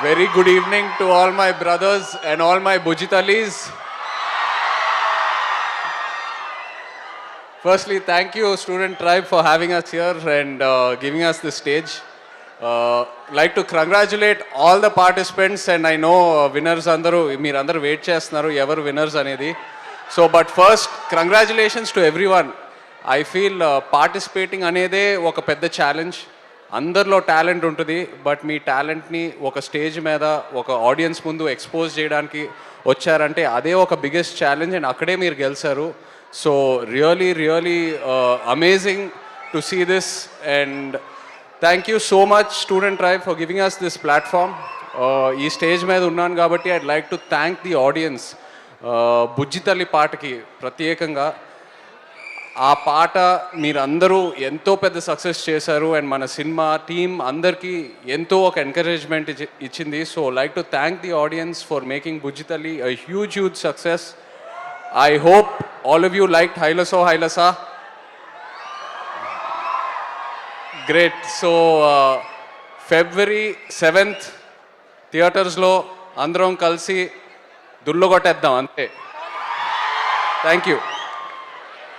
Very good evening to all my brothers and all my Bujitalis. Firstly, thank you, Student Tribe, for having us here and giving us the stage. Like to congratulate all the participants, and I know winners andaru meerandaru wait chestunaru evaru winners anedi. So but first congratulations to everyone. I feel participating anede oka pedda challenge. అందరిలో talent ఉంటుంది, but మీ టాలెంట్ని ఒక stage మీద ఒక audience ముందు expose చేయడానికి వచ్చారంటే అదే ఒక బిగ్గెస్ట్ ఛాలెంజ్, అండ్ అక్కడే మీరు గెలిచారు. So really amazing to see this, and thank you so much student tribe for giving us this platform. ఈ స్టేజ్ మీద ఉన్నాను కాబట్టి I'd like to thank the audience. బుజ్జితల్లి పాటకి ప్రత్యేకంగా ఆ పాట మీరందరూ ఎంతో పెద్ద సక్సెస్ చేశారు, అండ్ మన సినిమా టీమ్ అందరికీ ఎంతో ఒక ఎంకరేజ్మెంట్ ఇచ్చింది. So like to thank the audience for making Bujjithalli a huge success. I hope all of you like Hilesso Hilessa. Great. So February 7th థియేటర్స్లో అందరం కలిసి దుల్లు కొట్టేద్దాం అంతే. థ్యాంక్ యూ.